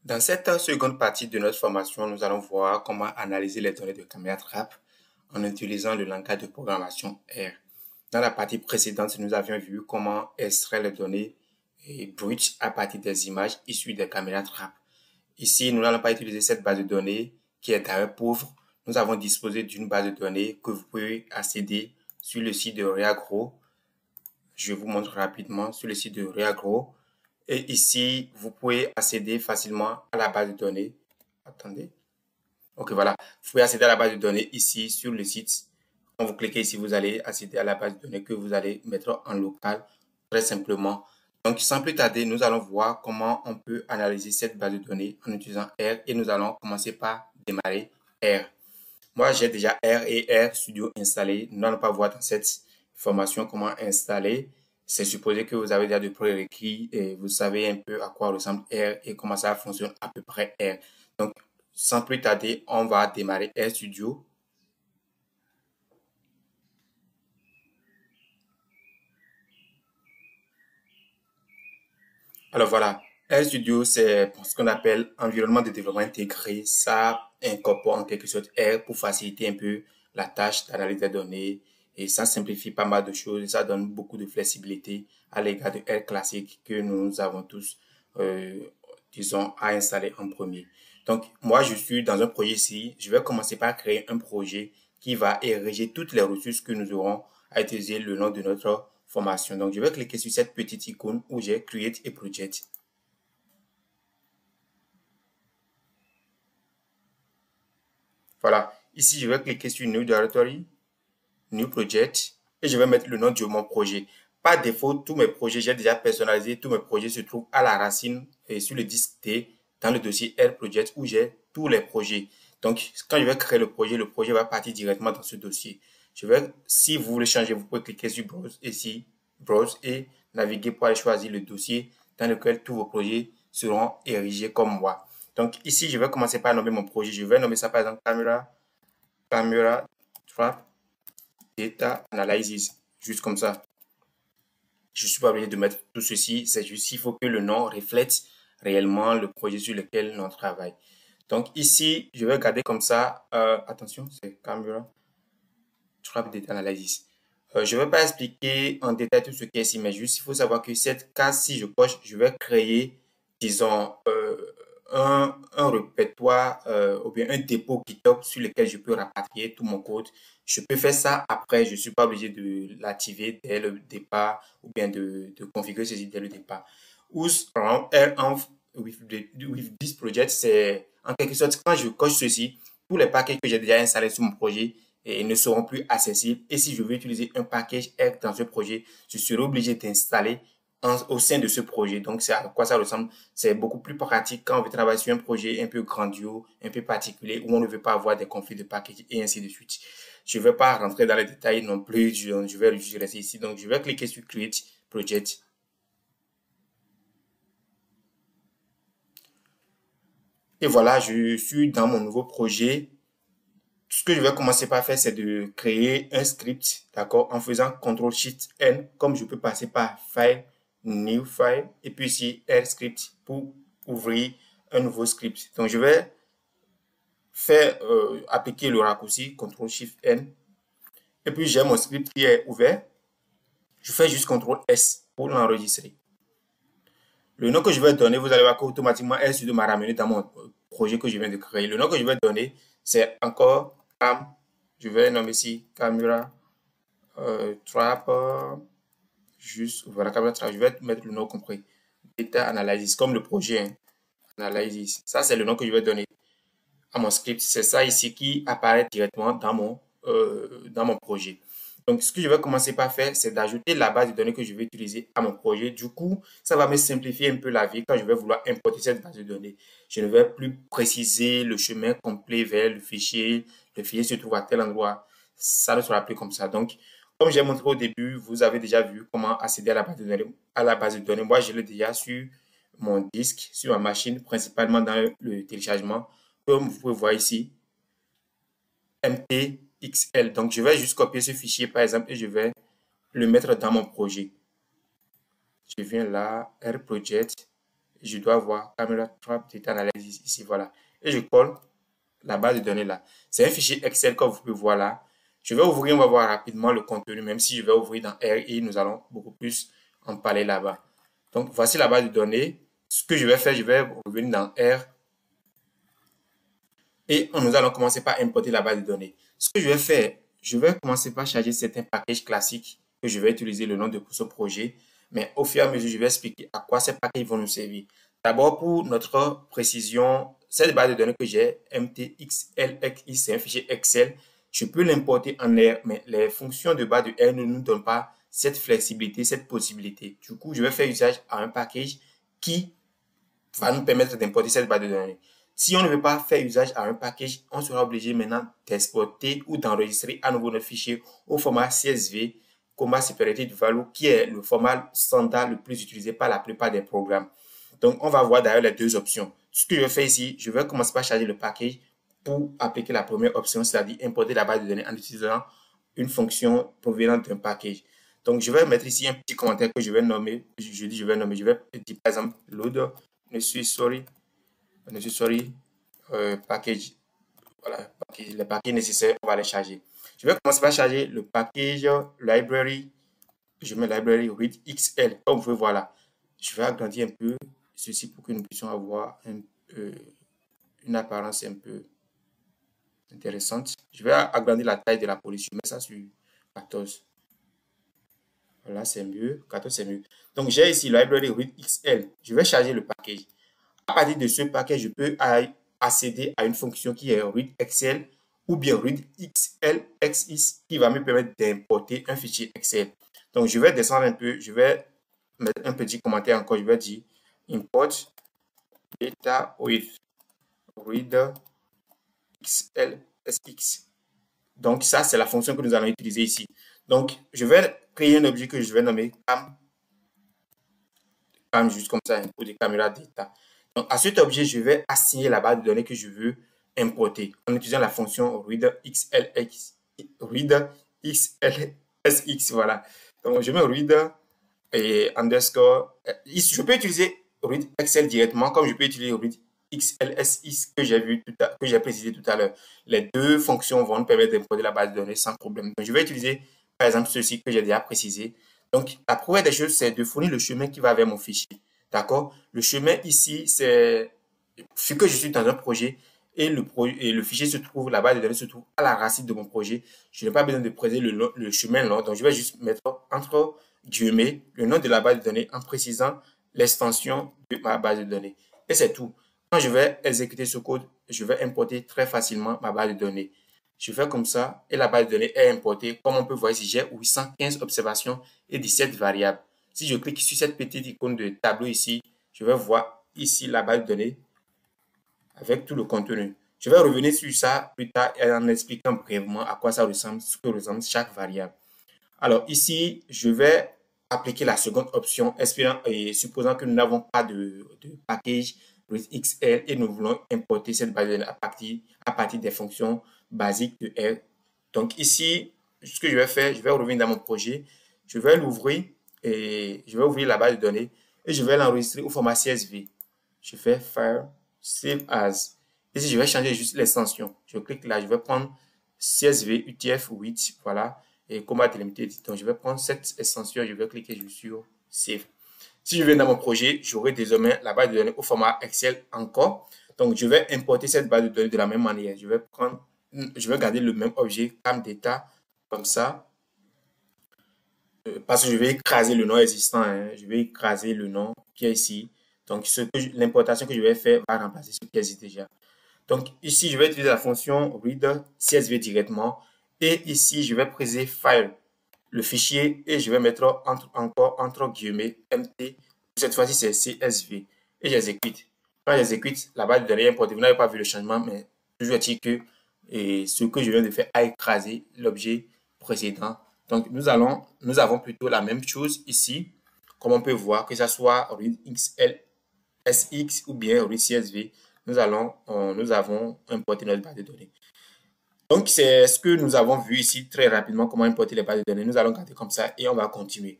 Dans cette seconde partie de notre formation, nous allons voir comment analyser les données de caméra trap en utilisant le langage de programmation R. Dans la partie précédente, nous avions vu comment extraire les données brutes à partir des images issues des caméras trap. Ici, nous n'allons pas utiliser cette base de données qui est d'ailleurs pauvre. Nous avons disposé d'une base de données que vous pouvez accéder sur le site de Reagro. Je vous montre rapidement sur le site de Reagro. Et ici, vous pouvez accéder facilement à la base de données. Attendez. Ok, voilà. Vous pouvez accéder à la base de données ici sur le site. Quand vous cliquez ici, vous allez accéder à la base de données que vous allez mettre en local très simplement. Donc, sans plus tarder, nous allons voir comment on peut analyser cette base de données en utilisant R et nous allons commencer par démarrer R. Moi, j'ai déjà R et R Studio installé. Nous n'allons pas voir dans cette formation comment installer. C'est supposé que vous avez déjà de prérequis et vous savez un peu à quoi ressemble R et comment ça fonctionne à peu près R. Donc, sans plus tarder, on va démarrer R Studio. Alors voilà, RStudio, c'est ce qu'on appelle environnement de développement intégré. Ça incorpore en quelque sorte R pour faciliter un peu la tâche d'analyse des données et ça simplifie pas mal de choses et ça donne beaucoup de flexibilité à l'égard de R classique que nous avons tous, euh, disons, à installer en premier. Donc, moi, je suis dans un projet ici. Je vais commencer par créer un projet qui va ériger toutes les ressources que nous aurons à utiliser le long de notre formation. Donc, je vais cliquer sur cette petite icône où j'ai Create a Project. Voilà. Ici, je vais cliquer sur New Directory, New Project et je vais mettre le nom de mon projet. Par défaut, tous mes projets, j'ai déjà personnalisé. Tous mes projets se trouvent à la racine et sur le disque T dans le dossier R Project où j'ai tous les projets. Donc, quand je vais créer le projet va partir directement dans ce dossier. Si vous voulez changer, vous pouvez cliquer sur Browse ici, Browse et naviguer pour aller choisir le dossier dans lequel tous vos projets seront érigés comme moi. Donc ici, je vais commencer par nommer mon projet. Je vais nommer ça par exemple Camera Trap Data Analysis. Juste comme ça. Je ne suis pas obligé de mettre tout ceci. C'est juste qu'il faut que le nom reflète réellement le projet sur lequel on travaille. Donc ici, je vais garder comme ça. Attention, c'est Camera Trap Data Analysis. Je ne vais pas expliquer en détail tout ce qui est ici, mais juste il faut savoir que cette case, si je coche, je vais créer, disons, un répertoire ou bien un dépôt GitHub sur lequel je peux rapatrier tout mon code. Je peux faire ça après, je ne suis pas obligé de l'activer dès le départ ou bien de configurer ceci dès le départ. Use around with this project, c'est en quelque sorte quand je coche ceci, tous les paquets que j'ai déjà installés sur mon projet et ne seront plus accessibles. Et si je veux utiliser un package R dans ce projet, je serai obligé d'installer au sein de ce projet. Donc, c'est à quoi ça ressemble. C'est beaucoup plus pratique quand on veut travailler sur un projet un peu grandiose, un peu particulier, où on ne veut pas avoir des conflits de package et ainsi de suite. Je ne vais pas rentrer dans les détails non plus. Je vais rester ici. Donc, je vais cliquer sur Create Project. Et voilà, je suis dans mon nouveau projet. Ce que je vais commencer par faire, c'est de créer un script, d'accord, en faisant CTRL-SHIFT-N, comme je peux passer par File, New File, et puis ici, R Script pour ouvrir un nouveau script. Donc, je vais faire appliquer le raccourci CTRL-SHIFT-N, et puis j'ai mon script qui est ouvert. Je fais juste CTRL-S pour l'enregistrer. Le nom que je vais donner, vous allez voir qu'automatiquement, RStudio m'a ramené dans mon projet que je viens de créer. Le nom que je vais donner, c'est encore Cam. Je vais nommer ici Camera Trap. Juste, voilà, Camera Trap. Je vais mettre le nom compris. Data Analysis, comme le projet. Hein. Analysis. Ça, c'est le nom que je vais donner à mon script. C'est ça ici qui apparaît directement dans mon projet. Donc, ce que je vais commencer par faire, c'est d'ajouter la base de données que je vais utiliser à mon projet. Du coup, ça va me simplifier un peu la vie quand je vais vouloir importer cette base de données. Je ne vais plus préciser le chemin complet vers le fichier. Le fichier se trouve à tel endroit. Ça ne sera plus comme ça. Donc, comme j'ai montré au début, vous avez déjà vu comment accéder à la base de données. Moi, je l'ai déjà sur mon disque, sur ma machine, principalement dans le téléchargement. Comme vous pouvez voir ici, MTXL. Donc, je vais juste copier ce fichier, par exemple, et je vais le mettre dans mon projet. Je viens là, R Project, je dois voir Camera Trap Data Analysis ici, voilà. Et je colle la base de données là. C'est un fichier Excel comme vous pouvez voir là. Je vais ouvrir, on va voir rapidement le contenu, même si je vais ouvrir dans R et nous allons beaucoup plus en parler là-bas. Donc, voici la base de données. Ce que je vais faire, je vais revenir dans R et nous allons commencer par importer la base de données. Ce que je vais faire, je vais commencer par charger certains packages classiques que je vais utiliser le nom de ce projet. Mais au fur et à mesure, je vais expliquer à quoi ces packages vont nous servir. D'abord, pour notre précision, cette base de données que j'ai, MTXLXI, c'est un fichier Excel. Je peux l'importer en R, mais les fonctions de base de R ne nous donnent pas cette flexibilité, cette possibilité. Du coup, je vais faire usage à un package qui va nous permettre d'importer cette base de données. Si on ne veut pas faire usage à un package, on sera obligé maintenant d'exporter ou d'enregistrer à nouveau notre fichier au format CSV, Comma Separated Value, qui est le format standard le plus utilisé par la plupart des programmes. Donc, on va voir d'ailleurs les deux options. Ce que je vais faire ici, je vais commencer par charger le package pour appliquer la première option, c'est-à-dire importer la base de données en utilisant une fonction provenant d'un package. Donc, je vais mettre ici un petit commentaire que je vais nommer. Je vais dire par exemple load necessary package. Voilà, les packages nécessaires, on va les charger. Je vais commencer par charger le package library. Je mets library read XL. Comme vous pouvez voir là, je vais agrandir un peu ceci pour que nous puissions avoir une apparence un peu intéressante. Je vais agrandir la taille de la police. Je mets ça sur 14. Voilà, c'est mieux. 14, c'est mieux. Donc, j'ai ici library read XL. Je vais charger le package. À partir de ce package, je peux accéder à une fonction qui est read Excel ou bien read XLXI qui va me permettre d'importer un fichier Excel. Donc, je vais descendre un peu. Je vais mettre un petit commentaire encore. Je vais dire import data with read XLSX. Donc, ça, c'est la fonction que nous allons utiliser ici. Donc, je vais créer un objet que je vais nommer cam juste comme ça, pour des caméras data. Donc, à cet objet, je vais assigner la base de données que je veux importer en utilisant la fonction readXLX. readXLSX, voilà. Donc, je mets read et underscore. Je peux utiliser read Excel directement, comme je peux utiliser read XLSX que j'ai précisé tout à l'heure. Les deux fonctions vont nous permettre d'importer la base de données sans problème. Donc, je vais utiliser, par exemple, ceci que j'ai déjà précisé. Donc, la première des choses, c'est de fournir le chemin qui va vers mon fichier. D'accord? Le chemin ici, c'est ce que je suis dans un projet et le fichier se trouve, la base de données se trouve à la racine de mon projet. Je n'ai pas besoin de préciser le chemin long. Donc, je vais juste mettre entre guillemets le nom de la base de données en précisant l'extension de ma base de données. Et c'est tout. Quand je vais exécuter ce code, je vais importer très facilement ma base de données. Je fais comme ça et la base de données est importée. Comme on peut voir ici, j'ai 815 observations et 17 variables. Si je clique sur cette petite icône de tableau ici, je vais voir ici la base de données avec tout le contenu. Je vais revenir sur ça plus tard en expliquant brièvement à quoi ça ressemble, ce que ressemble chaque variable. Alors ici, je vais appliquer la seconde option, espérant et supposant que nous n'avons pas de package XL et nous voulons importer cette base de données à partir des fonctions basiques de R. Donc ici, ce que je vais faire, je vais revenir dans mon projet, je vais l'ouvrir et je vais ouvrir la base de données et je vais l'enregistrer au format CSV. Je fais File, Save As. Ici, je vais changer juste l'extension. Je clique là, je vais prendre CSV UTF-8, voilà, et comma délimité. Donc, je vais prendre cette extension, je vais cliquer sur Save. Si je viens dans mon projet, j'aurai désormais la base de données au format Excel encore. Donc, je vais importer cette base de données de la même manière. Je vais garder le même objet comme data, comme ça, parce que je vais écraser le nom existant. Hein. Je vais écraser le nom qui est ici. Donc, l'importation que je vais faire va remplacer ce qui existe déjà. Donc, ici, je vais utiliser la fonction read CSV directement. Et ici, je vais préciser file, le fichier, et je vais mettre encore entre guillemets MT. Cette fois-ci, c'est CSV. Et j'exécute. Quand j'exécute, la base de données est importée. Vous n'avez pas vu le changement, mais toujours est-il que ce que je viens de faire a écrasé l'objet précédent. Donc, nous avons plutôt la même chose ici. Comme on peut voir, que ce soit read XLSX ou bien read CSV, nous avons importé notre base de données. Donc, c'est ce que nous avons vu ici très rapidement, comment importer les bases de données. Nous allons garder comme ça et on va continuer.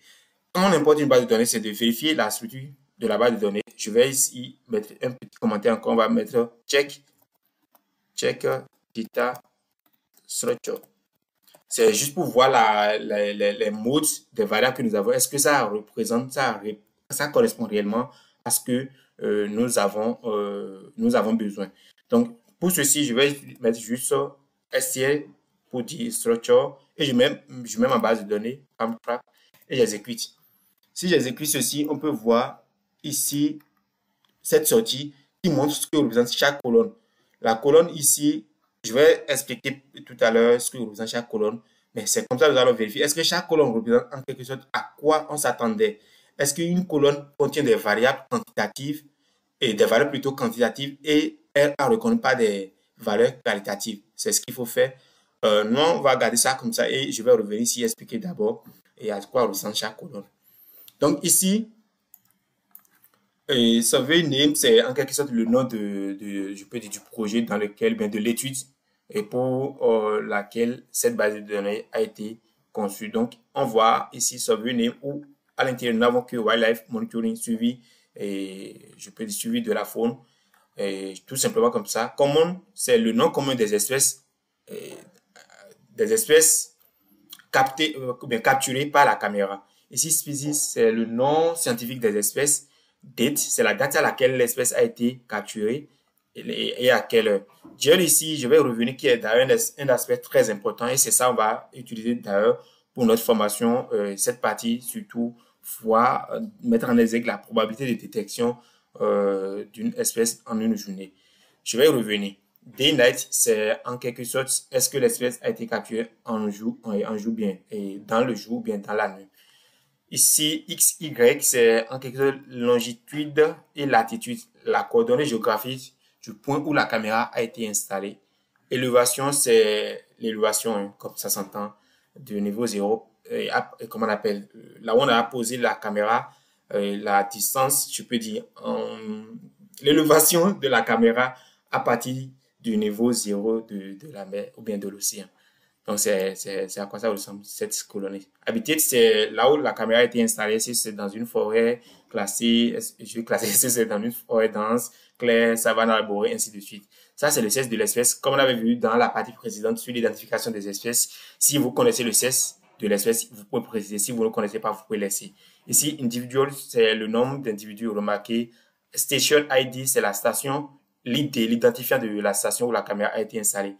Quand on importe une base de données, c'est de vérifier la structure de la base de données. Je vais ici mettre un petit commentaire encore. On va mettre check data structure. C'est juste pour voir les modes des variables que nous avons. Est-ce que ça représente, ça correspond réellement à ce que nous avons besoin. Donc, pour ceci, je vais mettre juste STL pour dire structure et je mets ma base de données, Amtrap, et j'exécute. Si j'exécute ceci, on peut voir ici cette sortie qui montre ce que représente chaque colonne. La colonne ici, je vais expliquer tout à l'heure ce que représente chaque colonne, mais c'est comme ça que nous allons vérifier. Est-ce que chaque colonne représente en quelque sorte à quoi on s'attendait? Est-ce qu'une colonne contient des variables quantitatives et des valeurs plutôt quantitatives et elle ne reconnaît pas des valeurs qualitatives? C'est ce qu'il faut faire. Nous, on va garder ça comme ça et je vais revenir ici expliquer d'abord et à quoi représente chaque colonne. Donc ici, et survey name, c'est en quelque sorte le nom je peux dire, du projet dans lequel, bien, de l'étude et pour laquelle cette base de données a été conçue. Donc, on voit ici survey name où à l'intérieur, nous n'avons que wildlife monitoring suivi et je peux dire suivi de la faune. Et tout simplement comme ça. Common, c'est le nom commun des espèces captées, bien capturées par la caméra. Ici, species, c'est le nom scientifique des espèces. Date, c'est la date à laquelle l'espèce a été capturée et à quelle heure. Gel ici, je vais revenir qui est d'ailleurs un aspect très important et c'est ça on va utiliser d'ailleurs pour notre formation. Cette partie, surtout, voir, mettre en exergue la probabilité de détection d'une espèce en une journée. Je vais y revenir. Day-night, c'est en quelque sorte, est-ce que l'espèce a été capturée en jour bien, et dans le jour ou bien dans la nuit. Ici, X, Y, c'est en quelque sorte longitude et latitude, la coordonnée géographique du point où la caméra a été installée. Élévation, c'est l'élévation, hein, comme ça s'entend, du niveau 0. Comment on appelle, là où on a posé la caméra, la distance, je peux dire, l'élévation de la caméra à partir du niveau 0 de la mer ou bien de l'océan. Donc, c'est à quoi ça ressemble, cette colonie. Habitat, c'est là où la caméra a été installée, si c'est dans une forêt classée, je vais classer si c'est dans une forêt dense, claire, savane arborée, ainsi de suite. Ça, c'est le sexe de l'espèce. Comme on l'avait vu dans la partie précédente sur l'identification des espèces, si vous connaissez le sexe de l'espèce, vous pouvez préciser. Si vous ne le connaissez pas, vous pouvez laisser. Ici, individual, c'est le nombre d'individus remarqués. Station ID, c'est la station, l'identifiant de la station où la caméra a été installée.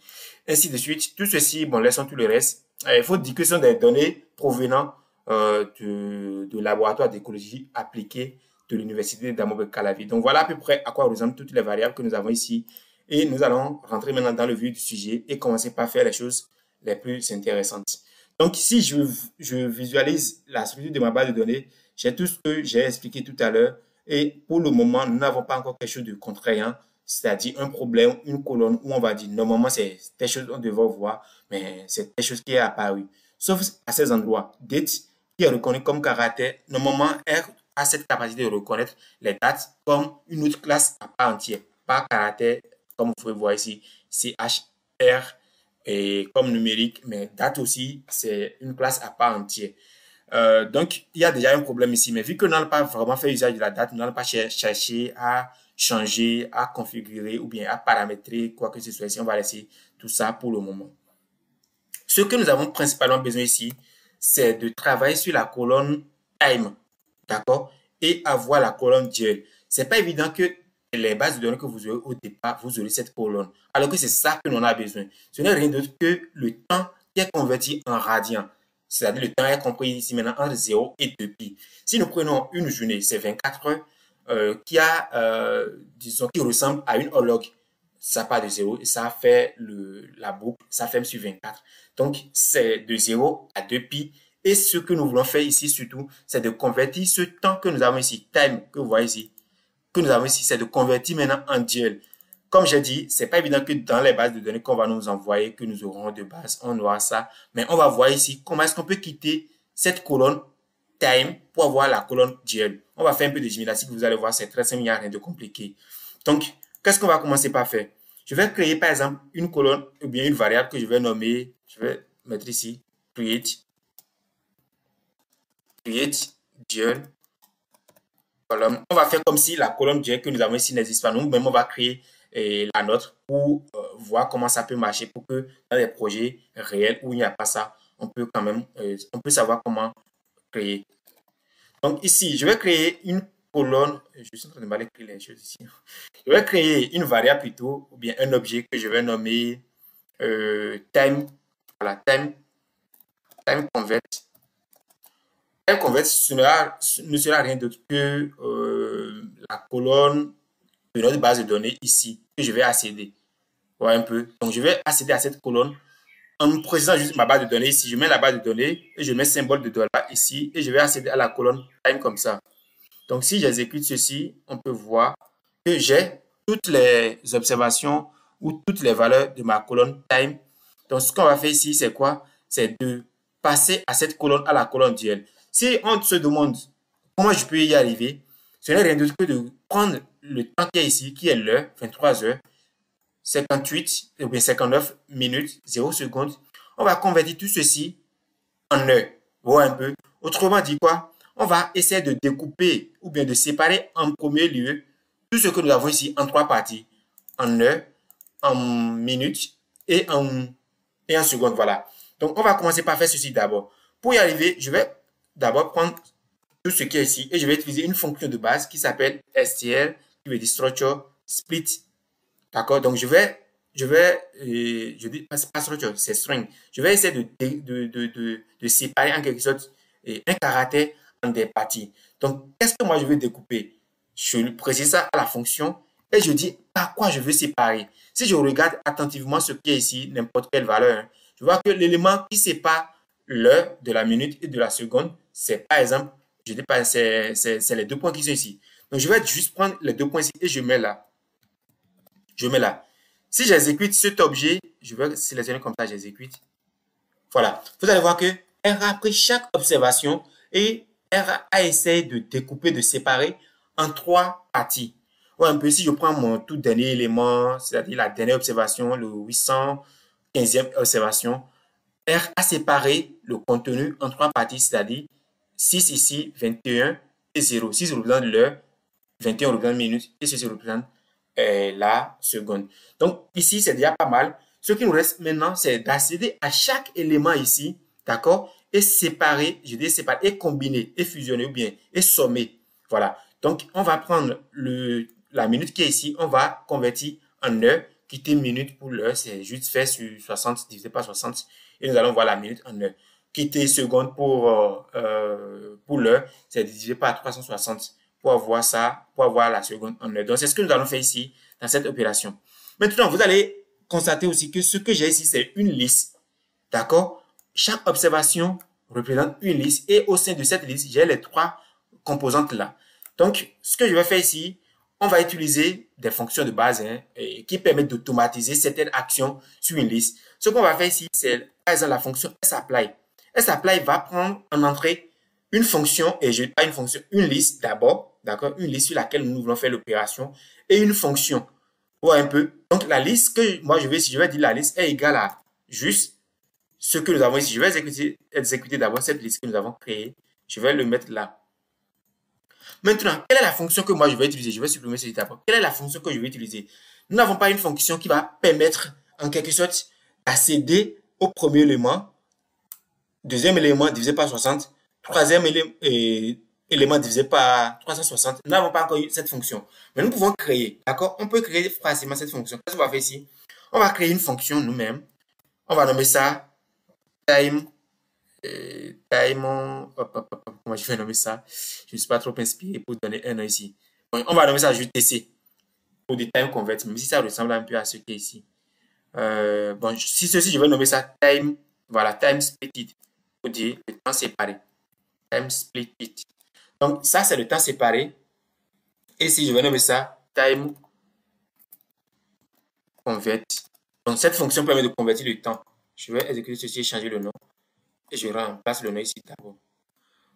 Ainsi de suite. Tout ceci, bon, laissons tout le reste. Il faut dire que ce sont des données provenant de laboratoire d'écologie appliquée de l'université d'Amobé-Calavi. Donc, voilà à peu près à quoi ressemblent toutes les variables que nous avons ici. Et nous allons rentrer maintenant dans le vif du sujet et commencer par faire les choses les plus intéressantes. Donc, ici, je visualise la structure de ma base de données. J'ai tout ce que j'ai expliqué tout à l'heure. Et pour le moment, nous n'avons pas encore quelque chose de contraignant, c'est-à-dire un problème, une colonne où on va dire normalement c'est telle chose qu'on devrait voir, mais c'est telle chose qui est apparue. Sauf à ces endroits, date qui est reconnu comme caractère, normalement R a cette capacité de reconnaître les dates comme une autre classe à part entière, pas caractère comme vous pouvez voir ici, CHR et comme numérique, mais date aussi, c'est une classe à part entière. Donc, il y a déjà un problème ici, mais vu que nous n'allons pas vraiment faire usage de la date, nous n'allons pas chercher à changer, à configurer ou bien à paramétrer quoi que ce soit ici. On va laisser tout ça pour le moment. Ce que nous avons principalement besoin ici, c'est de travailler sur la colonne time, d'accord, et avoir la colonne gel. C'est pas évident que les bases de données que vous aurez au départ, vous aurez cette colonne, alors que c'est ça que l'on a besoin. Ce n'est rien d'autre que le temps qui est converti en radian. C'est-à-dire le temps est compris ici maintenant entre 0 et 2 pi. Si nous prenons une journée, c'est 24 heures, disons, qui ressemble à une horloge. Ça part de 0 et ça fait la boucle, ça ferme sur 24. Donc, c'est de 0 à 2 pi. Et ce que nous voulons faire ici surtout, c'est de convertir ce temps que nous avons ici, time, que vous voyez ici, que nous avons ici, c'est de convertir maintenant en DL. Comme j'ai dit, c'est pas évident que dans les bases de données qu'on va nous envoyer, que nous aurons de base, on aura ça. Mais on va voir ici comment est-ce qu'on peut quitter cette colonne time pour avoir la colonne GL. On va faire un peu de gymnastique, vous allez voir, c'est très simple, il n'y a rien de compliqué. Donc, qu'est-ce qu'on va commencer par faire? Je vais créer par exemple une colonne ou bien une variable que je vais nommer, je vais mettre ici, create GL colonne. On va faire comme si la colonne que nous avons ici n'existe pas. Nous-mêmes, on va créer la nôtre pour voir comment ça peut marcher pour que dans des projets réels où il n'y a pas ça, on peut quand même, on peut savoir comment créer. Donc ici, je vais créer une colonne. Je suis en train de mal écrire les choses ici. Je vais créer une variable plutôt, ou bien un objet que je vais nommer time. Voilà, time convert. Time convert ne sera rien d'autre que la colonne de notre base de données ici que je vais accéder. Voilà un peu. Donc je vais accéder à cette colonne en précisant juste ma base de données ici. Je mets la base de données et je mets symbole de dollar ici et je vais accéder à la colonne time comme ça. Donc si j'exécute ceci, on peut voir que j'ai toutes les observations ou toutes les valeurs de ma colonne time. Donc ce qu'on va faire ici, c'est quoi? C'est de passer à cette colonne, à la colonne duel. Si on se demande comment je peux y arriver, ce n'est rien d'autre que de prendre le temps qui est ici, qui est l'heure, 23 heures, 58 ou bien 59 minutes, 0 secondes. On va convertir tout ceci en heures. Voir un peu. Autrement dit quoi? On va essayer de découper ou bien de séparer en premier lieu tout ce que nous avons ici en trois parties. En heures, en minutes et en secondes. Voilà. Donc, on va commencer par faire ceci d'abord. Pour y arriver, je vais d'abord prendre tout ce qui est ici et je vais utiliser une fonction de base qui s'appelle str, qui veut dire structure split. D'accord? Donc, je dis pas structure, c'est string. Je vais essayer de séparer en quelque sorte un caractère en des parties. Donc, qu'est-ce que moi je veux découper? Je précise ça à la fonction et je dis par quoi je veux séparer. Si je regarde attentivement ce qui est ici, n'importe quelle valeur, hein, je vois que l'élément qui sépare l'heure de la minute et de la seconde, c'est par exemple, je dis pas, c'est les deux points qui sont ici. Donc, je vais juste prendre les deux points ici et je mets là. Je mets là. Si j'exécute cet objet, je vais sélectionner comme ça, j'exécute. Voilà. Vous allez voir que R a pris chaque observation et R a essayé de découper, de séparer en trois parties. Ouais, un peu si je prends mon tout dernier élément, c'est-à-dire la dernière observation, le 815e observation, R a séparé le contenu en trois parties, c'est-à-dire 6 ici, 21 et 0. 6 représente l'heure, 21 représente minutes et ceci représente la seconde. Donc ici, c'est déjà pas mal. Ce qui nous reste maintenant, c'est d'accéder à chaque élément ici, d'accord, et séparer, je dis séparer, et combiner, et fusionner ou bien, et sommer. Voilà. Donc, on va prendre la minute qui est ici, on va convertir en heure, quitter minute pour l'heure, c'est juste fait sur 60 divisé par 60, et nous allons voir la minute en heure. Quitter seconde pour l'heure, c'est divisé par 360 pour avoir ça, pour avoir la seconde en heure. Donc, c'est ce que nous allons faire ici, dans cette opération. Maintenant, vous allez constater aussi que ce que j'ai ici, c'est une liste. D'accord? Chaque observation représente une liste et au sein de cette liste, j'ai les trois composantes là. Donc, ce que je vais faire ici, on va utiliser des fonctions de base qui permettent d'automatiser certaines actions sur une liste. Ce qu'on va faire ici, c'est par exemple la fonction sapply. Sapply va prendre en entrée une fonction, et je pas une fonction, une liste d'abord, d'accord, une liste sur laquelle nous voulons faire l'opération, et une fonction. Voir un peu. Donc la liste que moi je vais, si je vais dire la liste est égale à juste ce que nous avons ici. Je vais exécuter d'abord cette liste que nous avons créée. Je vais le mettre là. Maintenant, quelle est la fonction que moi je vais utiliser? Je vais supprimer cette étape. Quelle est la fonction que je vais utiliser? Nous n'avons pas une fonction qui va permettre en quelque sorte d'accéder au premier élément, deuxième élément divisé par 60, troisième élément divisé par 360. Nous n'avons pas encore eu cette fonction. Mais nous pouvons créer, d'accord? On peut créer facilement cette fonction. Qu'est-ce qu'on va faire ici? On va créer une fonction nous-mêmes. On va nommer ça time. Comment je vais nommer ça? Je ne suis pas trop inspiré pour donner un nom ici. Bon, on va nommer ça juste TC pour des time convert, même si ça ressemble un peu à ce qui est ici. Bon, si ceci, je vais nommer ça time. Voilà, time split it. Pour dire le temps séparé. Time split it. Donc, ça, c'est le temps séparé. Et si je vais nommer ça time convert. Donc, cette fonction permet de convertir le temps. Je vais exécuter ceci et changer le nom. Et je remplace le nom ici d'abord.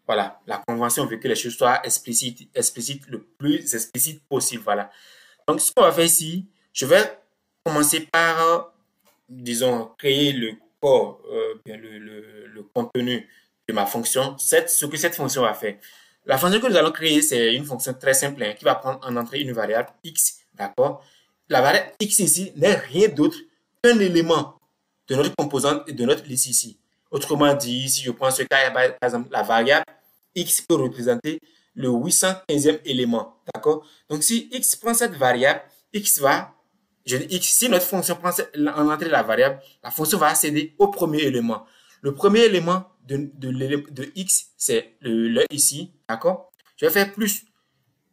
Voilà, la convention veut que les choses soient explicites le plus explicite possible. Voilà. Donc, ce qu'on va faire ici, je vais commencer par, disons, créer le corps, le contenu de ma fonction. Ce que cette fonction va faire. La fonction que nous allons créer, c'est une fonction très simple hein, qui va prendre en entrée une variable x, d'accord? La variable x ici n'est rien d'autre qu'un élément de notre composante et de notre liste ici. Autrement dit, si je prends ce cas, par exemple, la variable x peut représenter le 815e élément, d'accord? Donc, si x prend cette variable, x va, je dis x, si notre fonction prend en entrée la variable, la fonction va accéder au premier élément. Le premier élément de x, c'est le ici, d'accord? Je vais faire plus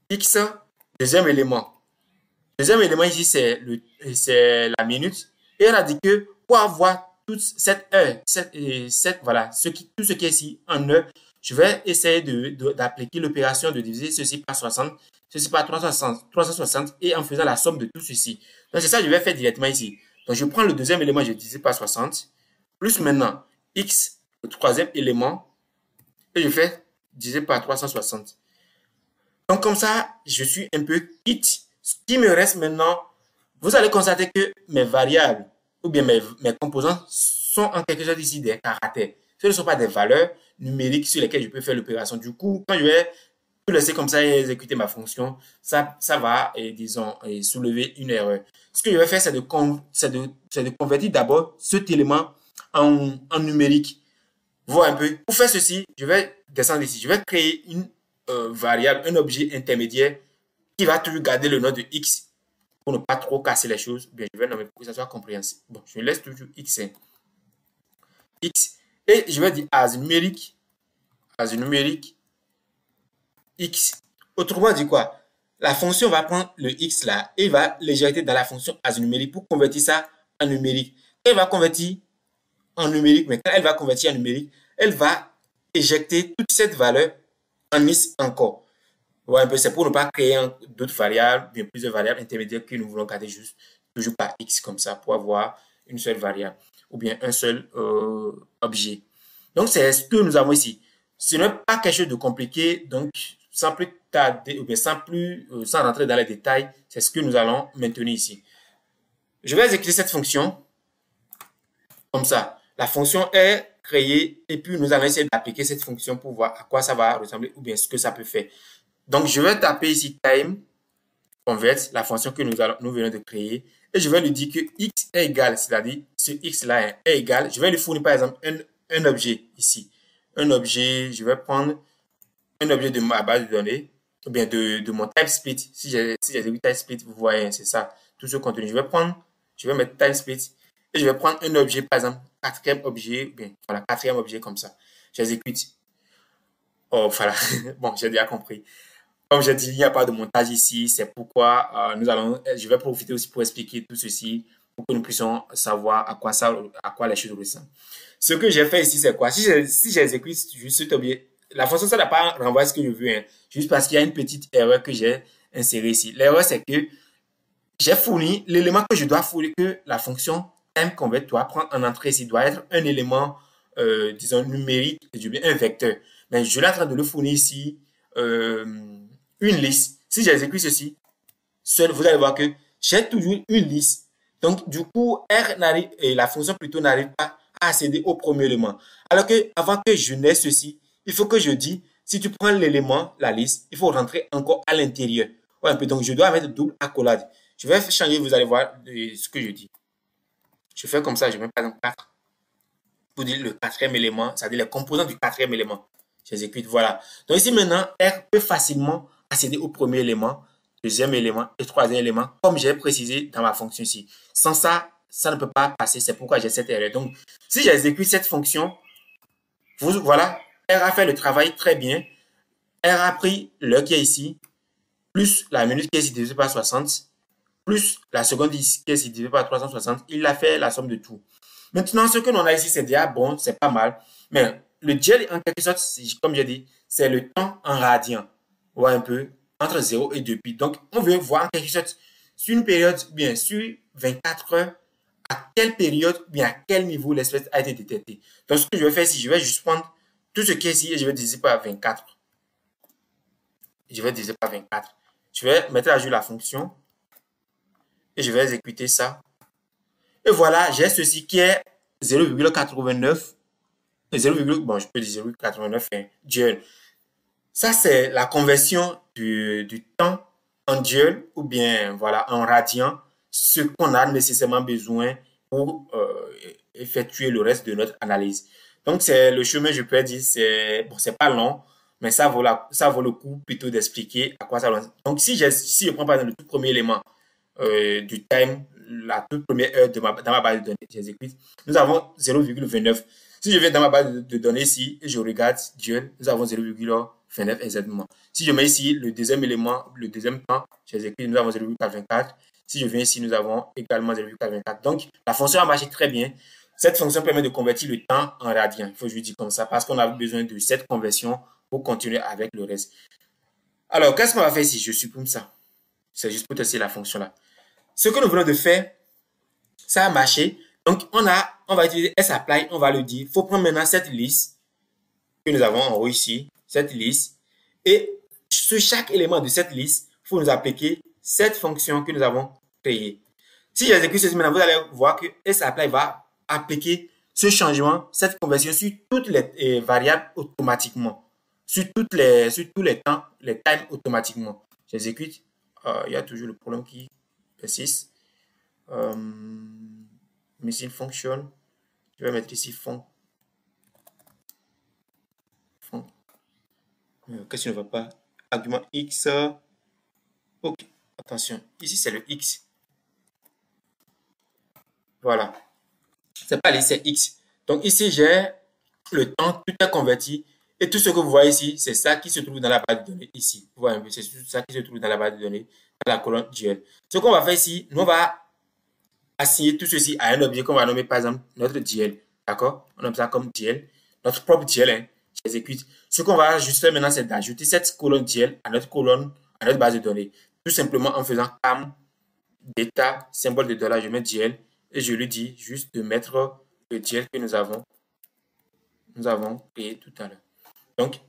x, deuxième élément. Deuxième élément ici, c'est la minute. Et on a dit que pour avoir toute cette heure, voilà, tout ce qui est ici en heure, je vais essayer d'appliquer l'opération de diviser ceci par 60, ceci par 360 et en faisant la somme de tout ceci. Donc, c'est ça que je vais faire directement ici. Donc, je prends le deuxième élément, je divise par 60, plus maintenant x, le troisième élément, et je fais diviser par 360. Donc, comme ça, je suis un peu quitte. Ce qui me reste maintenant, vous allez constater que mes variables ou bien mes composants sont en quelque sorte ici des caractères. Ce ne sont pas des valeurs numériques sur lesquelles je peux faire l'opération. Du coup, quand je vais tout laisser comme ça et exécuter ma fonction, ça va, disons, soulever une erreur. Ce que je vais faire, c'est de convertir d'abord cet élément en numérique. Voir un peu. Pour faire ceci, je vais descendre ici. Je vais créer une variable, un objet intermédiaire qui va toujours garder le nom de x pour ne pas trop casser les choses. Bien, je vais nommer pour que ça soit compréhensible. Bon, je laisse toujours x, hein. X. Et je vais dire as numérique x. Autrement dit quoi? La fonction va prendre le x là et va l'éjecter dans la fonction as numérique pour convertir ça en numérique. Elle va convertir en numérique, mais quand elle va convertir en numérique, elle va éjecter toute cette valeur en x encore. Ouais, un peu, c'est pour ne pas créer d'autres variables, bien plusieurs variables intermédiaires que nous voulons garder juste toujours par x comme ça pour avoir une seule variable ou bien un seul objet. Donc, c'est ce que nous avons ici. Ce n'est pas quelque chose de compliqué, donc sans plus tarder, ou bien sans rentrer dans les détails, c'est ce que nous allons maintenir ici. Je vais exécuter cette fonction comme ça. La fonction est créée et puis nous allons essayer d'appliquer cette fonction pour voir à quoi ça va ressembler ou bien ce que ça peut faire. Donc, je vais taper ici time convert, la fonction que nous venons de créer, et je vais lui dire que x est égal, c'est-à-dire ce x-là est égal. Je vais lui fournir par exemple un objet ici. Un objet, je vais prendre un objet de ma base de données, ou bien de mon type split. Si j'ai vu type split, vous voyez, c'est ça, tout ce contenu. Je vais mettre type split, et je vais prendre un objet, par exemple, quatrième objet, bien, voilà, quatrième objet comme ça. J'exécute. Oh, voilà. Bon, j'ai déjà compris. Comme je dis, il n'y a pas de montage ici. C'est pourquoi je vais profiter aussi pour expliquer tout ceci pour que nous puissions savoir à quoi les choses ressemblent. Ce que j'ai fait ici, c'est quoi? Si j'exécute juste cet objet, la fonction, ça n'a pas renvoyé ce que je veux, hein, juste parce qu'il y a une petite erreur que j'ai insérée ici. L'erreur, c'est que j'ai fourni l'élément que je dois fournir, que la fonction mConvert doit prendre en entrée ici, doit être un élément, disons, numérique, un vecteur. Mais je suis en train de le fournir ici, une liste. Si j'exécute ceci, vous allez voir que j'ai toujours une liste. Donc, du coup, la fonction plutôt n'arrive pas à accéder au premier élément. Alors que, avant que je n'ai ceci, il faut que je dise, si tu prends l'élément, la liste, il faut rentrer encore à l'intérieur. Ouais, un peu. Donc, je dois mettre double accolade. Je vais changer, vous allez voir ce que je dis. Je fais comme ça, je mets par exemple 4 pour dire le quatrième élément, c'est-à-dire les composants du quatrième élément. J'exécute, voilà. Donc ici maintenant, R peut facilement accéder au premier élément, deuxième élément et troisième élément, comme j'ai précisé dans ma fonction ici. Sans ça, ça ne peut pas passer. C'est pourquoi j'ai cette erreur. Donc, si j'exécute cette fonction, voilà, R a fait le travail très bien. R a pris l'heure qui est ici, plus la minute qui est ici divisée par 60, plus la seconde qui est ici divisée par 360. Il a fait la somme de tout. Maintenant, ce que l'on a ici, c'est déjà bon, c'est pas mal. Mais le gel, en quelque sorte, comme j'ai dit, c'est le temps en radian. Ouais, un peu, entre 0 et 2 pi. Donc, on veut voir en quelque sorte, sur une période, bien sur 24 heures, à quelle période, bien à quel niveau l'espèce a été détectée. Donc, ce que je vais faire ici, je vais juste prendre tout ce qui est ici et je vais diviser par 24. Je vais diviser par 24. Je vais mettre à jour la fonction et je vais exécuter ça. Et voilà, j'ai ceci qui est 0,89, bon, je peux dire 0,89 joule. Ça, c'est la conversion du temps en duel ou bien voilà, en radian, ce qu'on a nécessairement besoin pour effectuer le reste de notre analyse. Donc, c'est le chemin, je peux dire, c'est bon, c'est pas long, mais ça vaut le coup plutôt d'expliquer à quoi ça va. Donc, si je prends par exemple le tout premier élément du time, la toute première heure dans ma base de données, j'exécute, nous avons 0,29. Si je viens dans ma base de données ici et je regarde duel, nous avons 0,29 exactement. Si je mets ici le deuxième élément, le deuxième temps, j'exécute, nous avons 0,24. Si je viens ici, nous avons également 0,24. Donc, la fonction a marché très bien. Cette fonction permet de convertir le temps en radian. Il faut que je le dise comme ça parce qu'on a besoin de cette conversion pour continuer avec le reste. Alors, qu'est-ce qu'on va faire ici? Je supprime ça. C'est juste pour tester la fonction là. Ce que nous venons de faire, ça a marché. Donc, on va utiliser sapply, on va le dire. Il faut prendre maintenant cette liste que nous avons en haut ici, cette liste. Et sur chaque élément de cette liste, il faut nous appliquer cette fonction que nous avons créée. Si j'exécute ceci maintenant, vous allez voir que sapply va appliquer ce changement, cette conversion sur toutes les variables automatiquement. Sur tous les temps, les times automatiquement. J'exécute. Il y a toujours le problème qui persiste. Missing function. Je vais mettre ici fond. Qu'est-ce qui ne va pas? Argument X. Ok. Attention. Ici, c'est le X. Voilà. C'est pas liste, c'est X. Donc ici, j'ai le temps, tout est converti. Et tout ce que vous voyez ici, c'est ça qui se trouve dans la base de données ici. Vous voyez un peu, c'est ça qui se trouve dans la base de données, dans la colonne duel. Ce qu'on va faire ici, nous on va assigner tout ceci à un objet qu'on va nommer par exemple notre DL. D'accord? On nomme ça comme DL. Notre propre DL, hein, j'exécute. Ce qu'on va juste faire maintenant, c'est d'ajouter cette colonne DL à notre colonne, à notre base de données. Tout simplement en faisant cam, data, symbole de dollar, je mets DL et je lui dis juste de mettre le DL que nous avons créé tout à l'heure. Donc,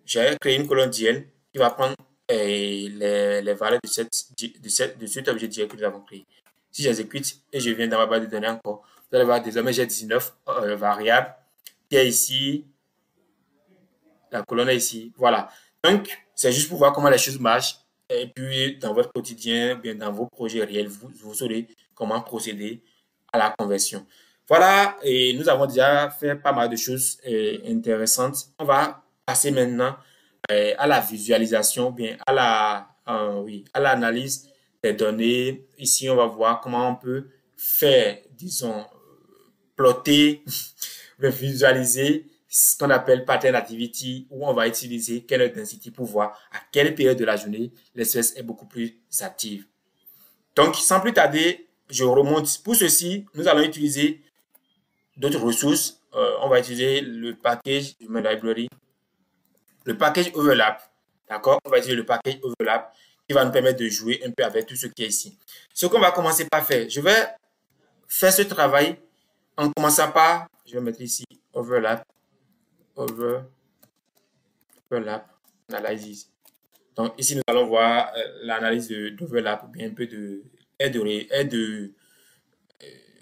j'ai créé une colonne DL qui va prendre les valeurs de cet objet DL que nous avons créé. Si j'exécute et je viens dans ma base de données encore, vous allez voir désormais j'ai 19 variables qui est ici, la colonne est ici. Voilà. Donc, c'est juste pour voir comment les choses marchent. Et puis, dans votre quotidien, bien dans vos projets réels, vous saurez comment procéder à la conversion. Voilà, et nous avons déjà fait pas mal de choses intéressantes. On va passer maintenant à la visualisation, bien à l'analyse des données. Ici, on va voir comment on peut faire, disons, plotter, visualiser ce qu'on appelle pattern activity, où on va utiliser quelle density pour voir à quelle période de la journée l'espèce est beaucoup plus active. Donc, sans plus tarder, je remonte. Pour ceci, nous allons utiliser d'autres ressources. On va utiliser le package Human Library, le package Overlap. D'accord? On va utiliser le package Overlap qui va nous permettre de jouer un peu avec tout ce qui est ici. Ce qu'on va commencer par faire, je vais faire ce travail en commençant par, je vais mettre ici Overlap, Overlap, Analysis. Donc ici, nous allons voir l'analyse d'Overlap, bien un peu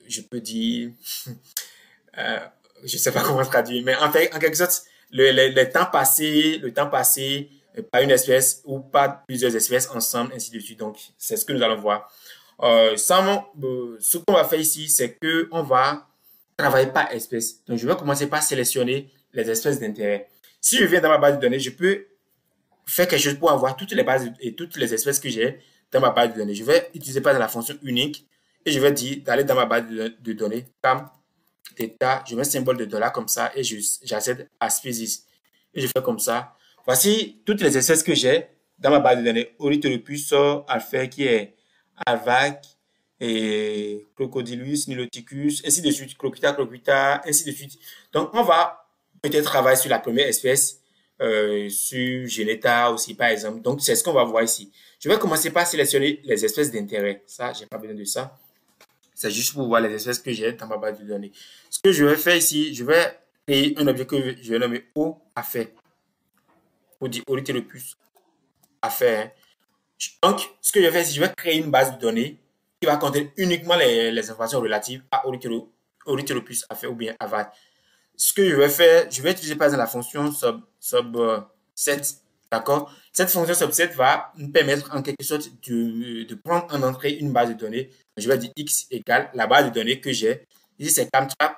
je peux dire, je ne sais pas comment traduire, mais en fait, en quelque sorte, le temps passé par une espèce ou par plusieurs espèces ensemble, ainsi de suite. Donc, c'est ce que nous allons voir. Ce qu'on va faire ici, c'est que on va travailler par espèce. Donc, je vais commencer par sélectionner les espèces d'intérêt. Si je viens dans ma base de données, je peux faire quelque chose pour avoir toutes les bases et toutes les espèces que j'ai dans ma base de données. Je vais utiliser par exemple la fonction unique et je vais dire d'aller dans ma base de données, comme data, je mets un symbole de dollar comme ça et j'accède à species. Et je fais comme ça. Voici toutes les espèces que j'ai dans ma base de données. Ornitholopus, alpha qui est alvac, et Crocodilus, Niloticus, ainsi de suite, Crocuta, ainsi de suite. Donc, on va peut-être travailler sur la première espèce, sur Geneta aussi, par exemple. Donc, c'est ce qu'on va voir ici. Je vais commencer par sélectionner les espèces d'intérêt. Ça, j'ai pas besoin de ça. C'est juste pour voir les espèces que j'ai dans ma base de données. Ce que je vais faire ici, je vais créer un objet que je vais nommer O affaire. Pour dire Ornitholopus affaire. Donc, ce que je vais faire ici, je vais créer une base de données qui va contenir uniquement les informations relatives à Ornitholopus affaire ou bien avat. Ce que je vais faire, je vais utiliser par exemple la fonction subset D'accord? Cette fonction subset va nous permettre en quelque sorte de prendre en entrée une base de données. Je vais dire x égale la base de données que j'ai. Ici, c'est CamTrap.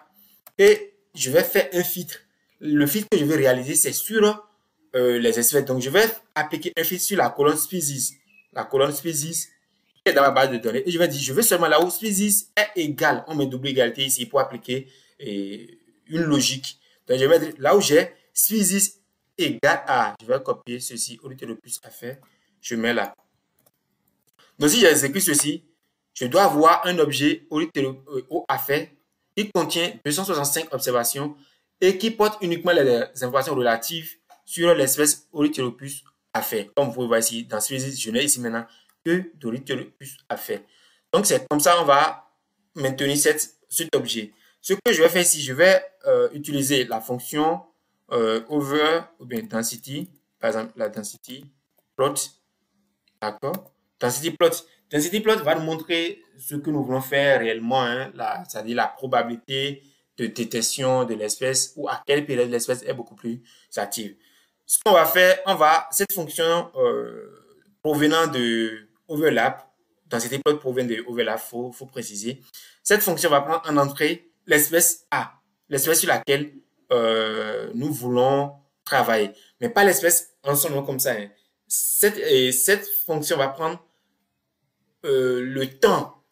Et je vais faire un filtre. Le filtre que je vais réaliser, c'est sur les espèces. Donc, je vais appliquer un filtre sur la colonne species. La colonne species est dans ma base de données. Et je vais dire, je veux seulement là où species est égal. On met double égalité ici pour appliquer une logique. Donc, je vais dire là où j'ai species égale à, je vais copier ceci au lieu de plus à faire, je mets là. Donc, si j'exécute ceci, je dois avoir un objet au lieu de au à faire qui contient 265 observations et qui porte uniquement les informations relatives sur l'espèce Ornitholopus à faire. Comme vous pouvez voir ici, dans ce registre, je n'ai ici maintenant que d'Ornitholopus à faire. Donc, c'est comme ça on va maintenir cet objet. Ce que je vais faire ici, je vais utiliser la fonction over ou bien density, par exemple la density plot, d'accord? Density plot. Density plot va nous montrer ce que nous voulons faire réellement, hein, c'est-à-dire la probabilité de détection de l'espèce ou à quelle période l'espèce est beaucoup plus active. Ce qu'on va faire, cette fonction provenant de overlap, density plot provient de overlap, faut préciser. Cette fonction va prendre en entrée l'espèce A, l'espèce sur laquelle nous voulons travailler, mais pas l'espèce en son nom comme ça. Hein. Cette fonction va prendre le temps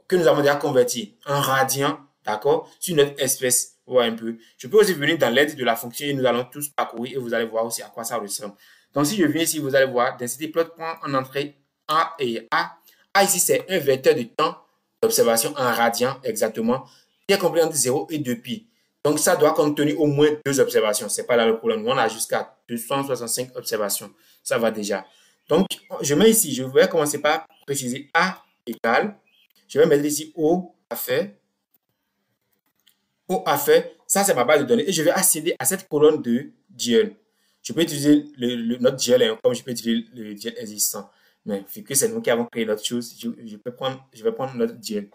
que nous avons déjà converti en radian, d'accord, sur notre espèce. Voilà un peu. Je peux aussi venir dans l'aide de la fonction et nous allons tous parcourir et vous allez voir aussi à quoi ça ressemble. Donc, si je viens ici, vous allez voir, density plot prend en entrée A et A. A ici, c'est un vecteur de temps d'observation en radian exactement, qui est compris entre 0 et 2pi. Donc, ça doit contenir au moins 2 observations. C'est pas là le problème. On a jusqu'à 265 observations. Ça va déjà. Donc, je mets ici, je vais commencer par préciser A égale. Je vais mettre ici O à fait. O à fait. Ça, c'est ma base de données. Et je vais accéder à cette colonne de DL. Je peux utiliser notre DL hein, comme je peux utiliser le DL existant. Mais vu que c'est nous qui avons créé notre chose, je vais prendre notre DL.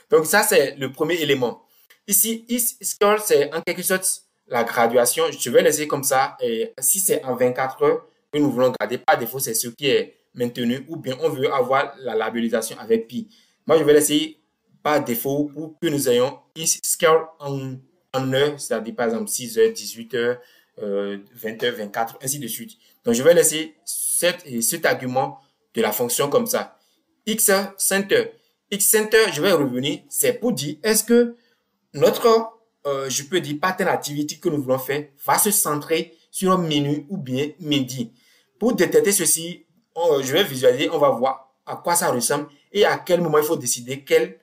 Donc, ça, c'est le premier élément. Ici, score, c'est en quelque sorte la graduation. Je vais laisser comme ça. Et si c'est en 24 heures que nous voulons garder, par défaut, c'est ce qui est maintenu. Ou bien on veut avoir la labellisation avec pi. Moi, je vais laisser par défaut pour que nous ayons score en heures, c'est-à-dire par exemple 6 heures, 18 heures, 20 heures, 24, ainsi de suite. Donc, je vais laisser cet argument de la fonction comme ça. X center. X center, je vais revenir. C'est pour dire, est-ce que notre, je peux dire, pattern activity que nous voulons faire va se centrer sur menu ou bien midi. Pour détecter ceci, je vais visualiser, on va voir à quoi ça ressemble et à quel moment il faut décider quelle,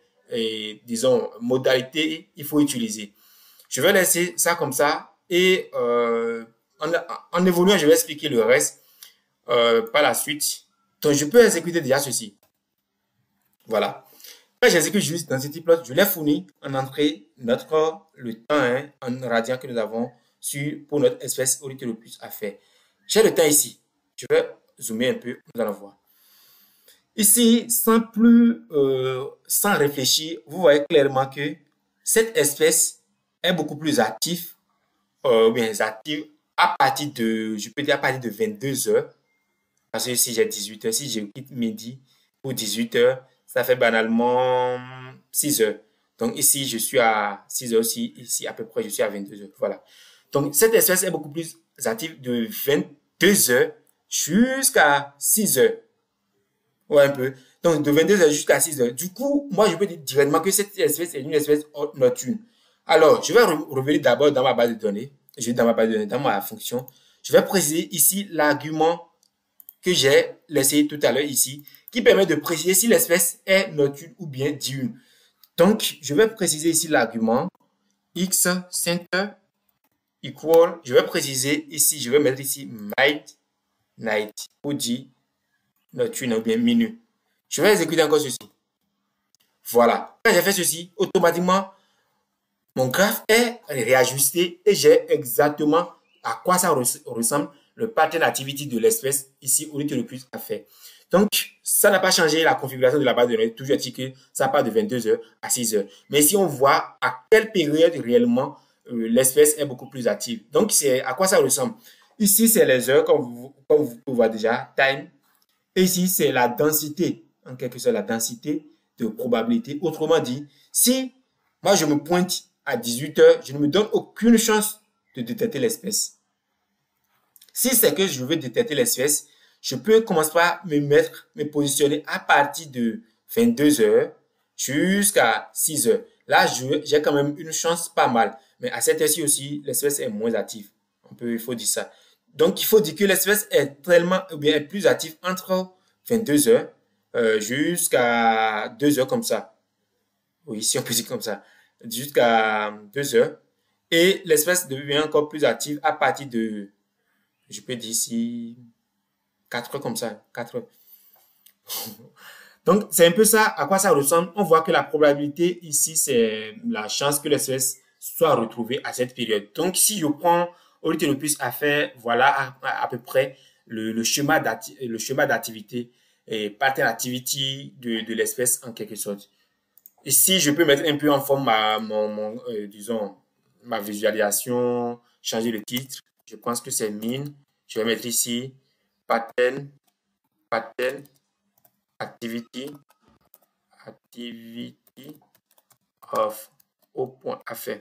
disons, modalité il faut utiliser. Je vais laisser ça comme ça et en évoluant, je vais expliquer le reste par la suite. Donc, je peux exécuter déjà ceci. Voilà. Quand j'exécute juste dans ce type plot, je l'ai fourni en entrée le temps hein, en radian que nous avons pour notre espèce Ornitholopus à faire. J'ai le temps ici. Je vais zoomer un peu, nous allons voir. Ici, sans réfléchir, vous voyez clairement que cette espèce est beaucoup plus active, à partir de, je peux dire à partir de 22 heures. Parce que si j'ai 18 heures, si je quitte midi pour 18 heures, ça fait banalement 6 heures. Donc ici, je suis à 6 heures aussi. Ici, à peu près, je suis à 22 heures. Voilà. Donc cette espèce est beaucoup plus active de 22 heures jusqu'à 6 heures. Ouais, un peu. Donc de 22 heures jusqu'à 6 heures. Du coup, moi, je peux dire directement que cette espèce est une espèce nocturne. Alors, je vais revenir d'abord dans ma base de données. Dans ma base de données, dans ma fonction. Je vais préciser ici l'argument que j'ai laissé tout à l'heure ici, qui permet de préciser si l'espèce est nocturne ou bien diurne. Donc, je vais préciser ici l'argument x center equal, je vais préciser ici, je vais mettre ici night pour dire nocturne ou bien minute. Je vais exécuter encore ceci. Voilà. Quand j'ai fait ceci, automatiquement, mon graphe est réajusté et j'ai exactement à quoi ça ressemble le pattern activity de l'espèce ici au lieu le plus à faire. Donc, ça n'a pas changé la configuration de la base de données. Toujours dit que ça part de 22 heures à 6 heures. Mais si on voit à quelle période réellement l'espèce est beaucoup plus active. Donc, c'est à quoi ça ressemble. Ici, c'est les heures, comme vous pouvez voir déjà, time. Et ici, c'est la densité, en quelque sorte, la densité de probabilité. Autrement dit, si moi, je me pointe à 18 heures, je ne me donne aucune chance de détecter l'espèce. Si c'est que je veux détecter l'espèce, je peux commencer par me positionner à partir de 22 heures jusqu'à 6 heures. Là, j'ai quand même une chance pas mal. Mais à cette heure-ci aussi, l'espèce est moins active. Il faut dire ça. Donc, il faut dire que l'espèce est tellement, ou bien est plus active entre 22 heures jusqu'à 2 heures comme ça. Oui, si on peut dire comme ça. Jusqu'à 2 heures. Et l'espèce devient encore plus active à partir de, je peux dire ici, 4 heures comme ça. 4 heures. Donc, c'est un peu ça, à quoi ça ressemble. On voit que la probabilité ici, c'est la chance que l'espèce soit retrouvée à cette période. Donc, si je prends au lieu de plus à faire, voilà à peu près le schéma d'activité et pattern activity de l'espèce en quelque sorte. Ici, je peux mettre un peu en forme disons, ma visualisation, changer le titre. Je pense que c'est mine. Je vais mettre ici pattern, pattern, activity, activity of au point à faire.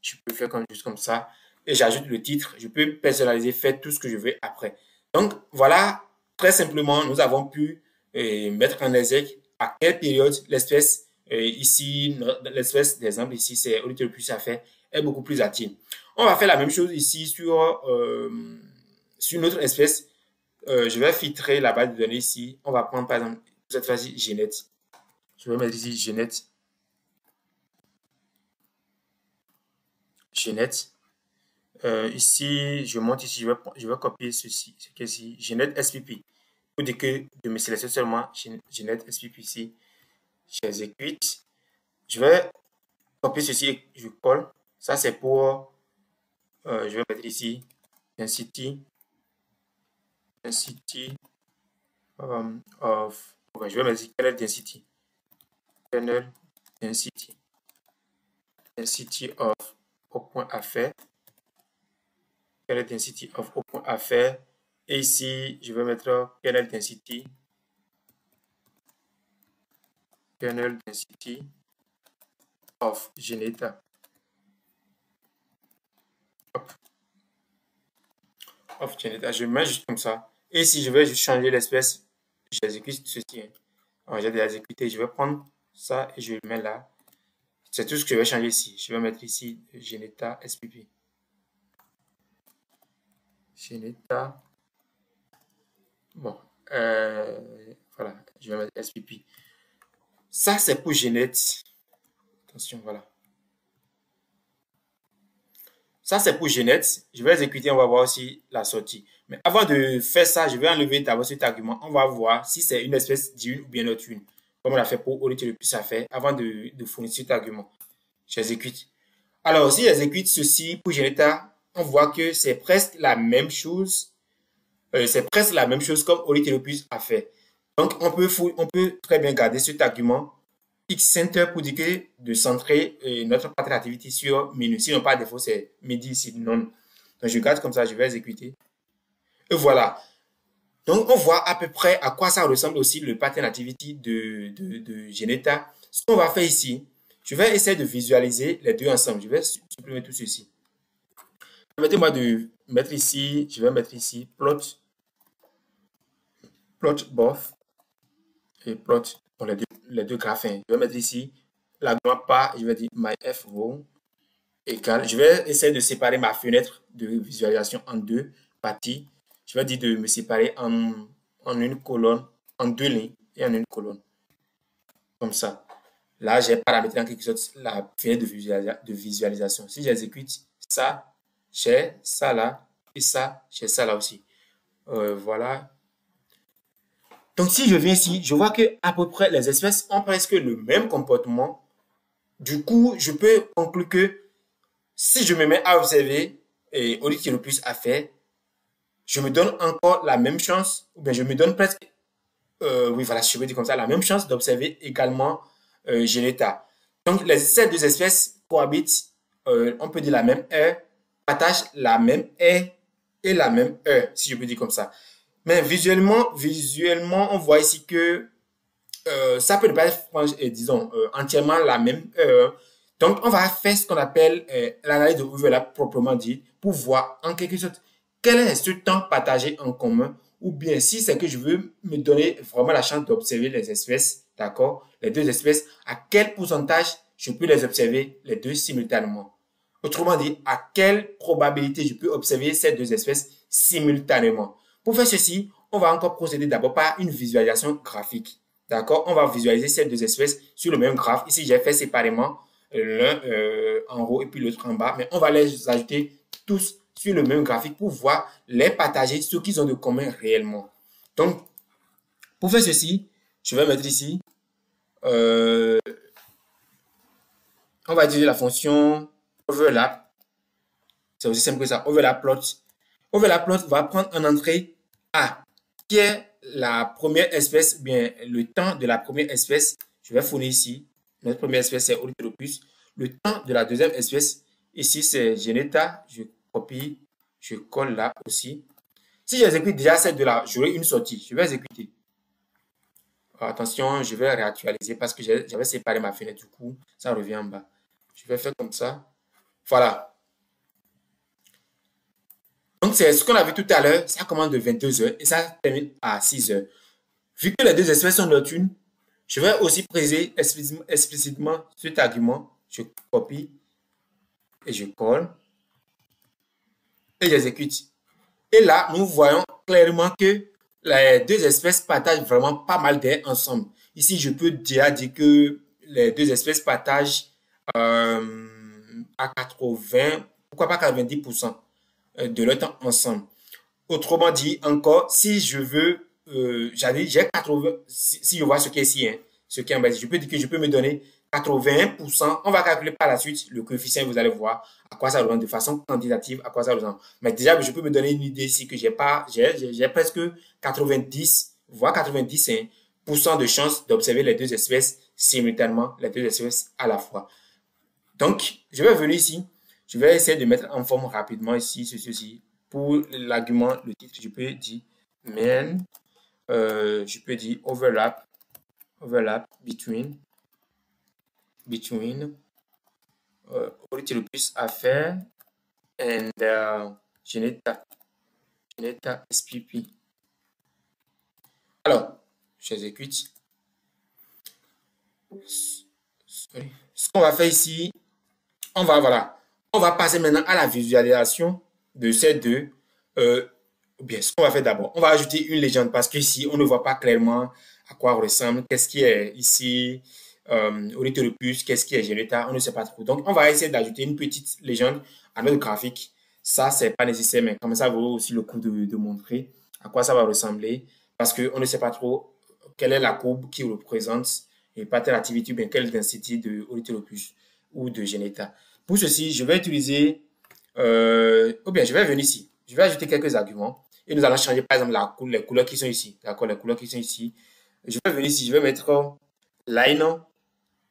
Je peux faire juste comme ça et j'ajoute le titre. Je peux personnaliser, faire tout ce que je veux après. Donc voilà, très simplement, nous avons pu mettre en exergue à quelle période l'espèce ici, l'espèce d'exemple ici, c'est au lieu de plus à faire, est beaucoup plus active. On va faire la même chose ici sur notre espèce. Je vais filtrer la base de données ici. On va prendre par exemple cette fois-ci Genette. Je vais mettre ici Genette. Genette. Ici, je monte ici, je vais copier ceci, ce qui est ici, Genette SPP. Pour dire que de me sélectionner seulement Genette SPP ici, j'exécute. Je vais copier ceci et je colle. Ça, c'est pour, je vais mettre ici, density of, je vais mettre ici kernel density. Kernel density. Density of au point à faire. Kernel density of au point à faire. Et ici, je vais mettre kernel density of Geneta. Of Geneta. Je mets juste comme ça. Et si je vais juste changer l'espèce, j'exécute ceci. Alors, j'ai déjà exécuté. Je vais prendre ça et je le mets là. C'est tout ce que je vais changer ici. Je vais mettre ici Geneta SPP. Geneta. Bon. Voilà. Je vais mettre SPP. Ça, c'est pour Genette. Attention, voilà. Ça, c'est pour Genette. Je vais exécuter, on va voir aussi la sortie. Mais avant de faire ça, je vais enlever d'abord cet argument. On va voir si c'est une espèce d'une ou bien l'autre une. Comme on l'a fait pour Olite le plus à faire avant de fournir cet argument. J'exécute. Alors, si j'exécute ceci pour Geneta, on voit que c'est presque la même chose. C'est presque la même chose comme Olite le plus a fait. Donc, on peut très bien garder cet argument X-Center pour dire que de centrer notre pattern activity sur menu. Sinon, par défaut, c'est midi ici, non. Donc, je garde comme ça, je vais exécuter. Et voilà. Donc, on voit à peu près à quoi ça ressemble aussi le pattern activity de Geneta. Ce qu'on va faire ici, je vais essayer de visualiser les deux ensemble. Je vais supprimer tout ceci. Permettez-moi de mettre ici, je vais mettre ici plot both et plot pour les deux graphins. Je vais mettre ici la grande part, je vais dire my f row égale. Je vais essayer de séparer ma fenêtre de visualisation en deux parties. Je vais dire de me séparer en une colonne, en deux lignes et en une colonne. Comme ça. Là, j'ai paramétré en quelque sorte la fenêtre de visualisation. Si j'exécute ça, j'ai ça là et ça, j'ai ça là aussi. Voilà. Donc, si je viens ici, je vois que à peu près les espèces ont presque le même comportement. Du coup, je peux conclure que si je me mets à observer et au lieu qu'il y ait le plus à faire, je me donne encore la même chance, ou bien je me donne presque, oui, voilà, je veux dire comme ça, la même chance d'observer également Geneta. Donc, ces deux espèces cohabitent, on peut dire la même aire, partagent la même aire et la même heure, si je peux dire comme ça. Mais visuellement, on voit ici que ça peut ne pas être, disons, entièrement la même heure. Donc, on va faire ce qu'on appelle l'analyse de overlap proprement dit pour voir en quelque sorte quel est ce temps partagé en commun ou bien si c'est que je veux me donner vraiment la chance d'observer les espèces, d'accord, les deux espèces, à quel pourcentage je peux les observer les deux simultanément. Autrement dit, à quelle probabilité je peux observer ces deux espèces simultanément. Pour faire ceci, on va encore procéder d'abord par une visualisation graphique. D'accord? On va visualiser ces deux espèces sur le même graphe. Ici, j'ai fait séparément l'un en haut et puis l'autre en bas, mais on va les ajouter tous sur le même graphique pour voir les partager, ce qu'ils ont de commun réellement. Donc, pour faire ceci, je vais mettre ici, on va utiliser la fonction overlap. C'est aussi simple que ça, overlap plot. Overlap plot va prendre en entrée A, qui est la première espèce, bien le temps de la première espèce. Je vais fournir ici. Notre première espèce, c'est Ornithopus. Le temps de la deuxième espèce, ici, c'est Genetta. Je copie, je colle là aussi. Si j'exécute déjà cette de là, j'aurai une sortie. Je vais exécuter. Attention, je vais réactualiser parce que j'avais séparé ma fenêtre. Du coup, ça revient en bas. Je vais faire comme ça. Voilà. Donc, c'est ce qu'on a vu tout à l'heure. Ça commence de 22 heures et ça termine à 6 heures. Vu que les deux espèces sont nocturnes, je vais aussi préciser explicitement cet argument. Je copie et je colle et j'exécute. Et là, nous voyons clairement que les deux espèces partagent vraiment pas mal d'air ensemble. Ici, je peux déjà dire que les deux espèces partagent à 80, pourquoi pas 90% de leur temps ensemble. Autrement dit, encore, si je veux, j'ai 80, si je vois ce qui est ici, hein, ce qui est en bas, je peux dire que je peux me donner 81%. On va calculer par la suite le coefficient, vous allez voir à quoi ça ressemble de façon quantitative, à quoi ça ressemble. Mais déjà, je peux me donner une idée ici que j'ai pas, j'ai presque 90, voire 90 hein, pour cent de chance d'observer les deux espèces simultanément, les deux espèces à la fois. Donc, je vais venir ici, je vais essayer de mettre en forme rapidement ici, ceci. Pour l'argument, le titre, je peux dire main, je peux dire overlap between Ornithopus affair and Genetta SPP. Alors, j'exécute. Ce qu'on va faire ici, on va passer maintenant à la visualisation de ces deux. Bien, ce qu'on va faire d'abord, on va ajouter une légende parce qu'ici, on ne voit pas clairement à quoi ressemble, qu'est-ce qui est ici, Ornithopus, qu'est-ce qui est Genetta, on ne sait pas trop. Donc, on va essayer d'ajouter une petite légende à notre graphique. Ça, c'est pas nécessaire, mais comme ça vaut aussi le coup de montrer à quoi ça va ressembler parce qu'on ne sait pas trop quelle est la courbe qui représente et pas telle activité, bien quelle densité de Ornithopus ou de Genetta. Pour ceci, je vais utiliser, ou bien je vais venir ici. Je vais ajouter quelques arguments et nous allons changer par exemple les couleurs qui sont ici. D'accord, les couleurs qui sont ici. Je vais venir ici, je vais mettre line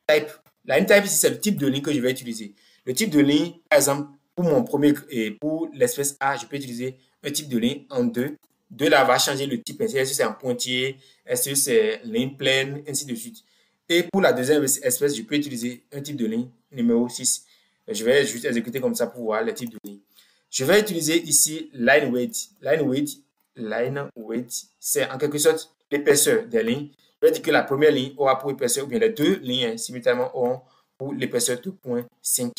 type. Line type ici, c'est le type de ligne que je vais utiliser. Le type de ligne, par exemple, pour mon premier et pour l'espèce A, je peux utiliser un type de ligne en deux. De là va changer le type. Est-ce que c'est un pointillé? Est-ce que c'est ligne pleine? Ainsi de suite. Et pour la deuxième espèce, je peux utiliser un type de ligne numéro 6. Je vais juste exécuter comme ça pour voir les types de lignes. Je vais utiliser ici line weight. Line weight, c'est en quelque sorte l'épaisseur des lignes. Je vais dire que la première ligne aura pour épaisseur, ou bien les deux lignes simultanément auront pour l'épaisseur de 0.5.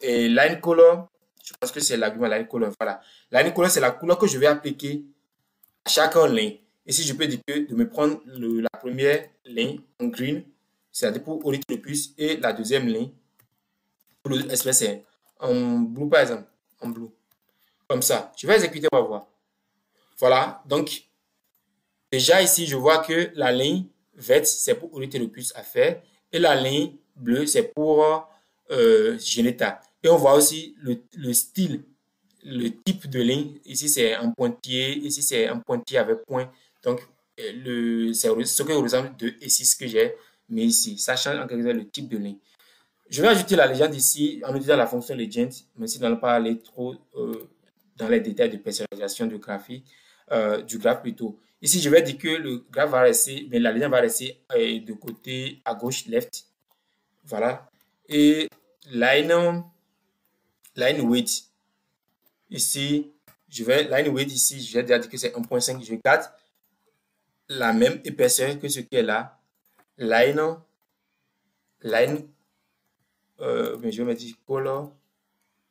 Et line color, je pense que c'est l'argument line color. Voilà. Line color, c'est la couleur que je vais appliquer à chaque ligne. Ici, je peux dire que de me prendre la première ligne en green, c'est-à-dire pour Ornithopus, et la deuxième ligne pour l'espèce c'est en blue, par exemple. En blue. Comme ça. Je vais exécuter, on va voir. Voilà. Donc, déjà ici, je vois que la ligne verte, c'est pour Ornithopus à faire. Et la ligne bleue, c'est pour Genetta. Et on voit aussi le style, le type de ligne. Ici, c'est un pointillé. Ici, c'est un pointillé avec point. Donc, c'est ce que représente 2 et 6 que j'ai mis ici. Ça change en quelque sorte le type de ligne. Je vais ajouter la légende ici en utilisant la fonction legend, mais si on ne va pas aller trop dans les détails de personnalisation de graphique, du graphe plutôt. Ici, je vais dire que le graphe va rester, mais la légende va rester de côté à gauche, left. Voilà. Et line, line width. Ici, line width ici, je vais déjà dire que c'est 1.5. Je garde la même épaisseur que ce qui est là. Line, mais je vais mettre color.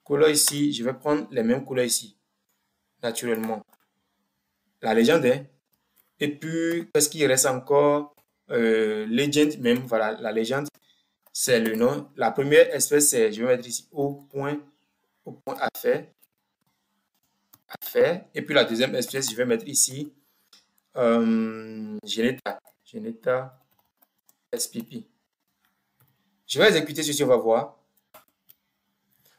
Color ici, je vais prendre les mêmes couleurs ici, naturellement. La légende, hein. Et puis, qu'est-ce qu'il reste encore? Legend même, voilà, la légende, c'est le nom. La première espèce, c'est, je vais mettre ici au point affaire. Et puis la deuxième espèce, je vais mettre ici Geneta SPP. Je vais exécuter ceci, on va voir.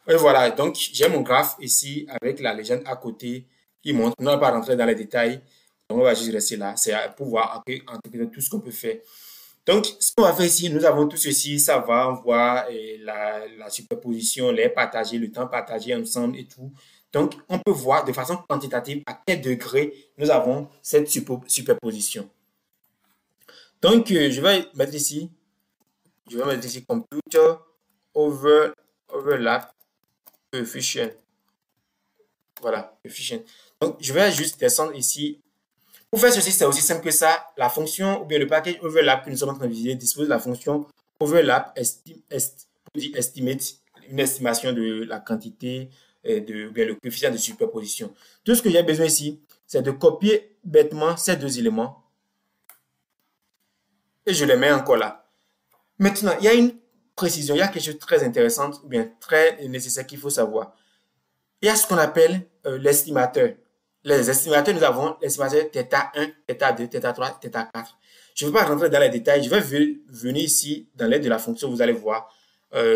Et voilà, donc j'ai mon graphe ici avec la légende à côté qui montre. On ne va pas rentrer dans les détails. Donc on va juste rester là. C'est pour voir tout ce qu'on peut faire. Donc, ce qu'on va faire ici, nous avons tout ceci, ça va, on voit la superposition, les partagés, le temps partagé ensemble et tout. Donc, on peut voir de façon quantitative à quel degré nous avons cette superposition. Donc, je vais mettre ici Computer Overlap Coefficient. Voilà, coefficient. Donc, je vais juste descendre ici. Pour faire ceci, c'est aussi simple que ça. La fonction ou bien le package overlap que nous sommes en train de viser dispose de la fonction overlap estimate, une estimation de la quantité ou bien le coefficient de superposition. Tout ce que j'ai besoin ici, c'est de copier bêtement ces deux éléments et je les mets encore là. Maintenant, il y a une précision, il y a quelque chose de très intéressant ou bien très nécessaire qu'il faut savoir. Il y a ce qu'on appelle l'estimateur. Les estimateurs, nous avons l'estimateur θ1, θ2, θ3, θ4. Je ne vais pas rentrer dans les détails. Je vais venir ici dans l'aide de la fonction. Vous allez voir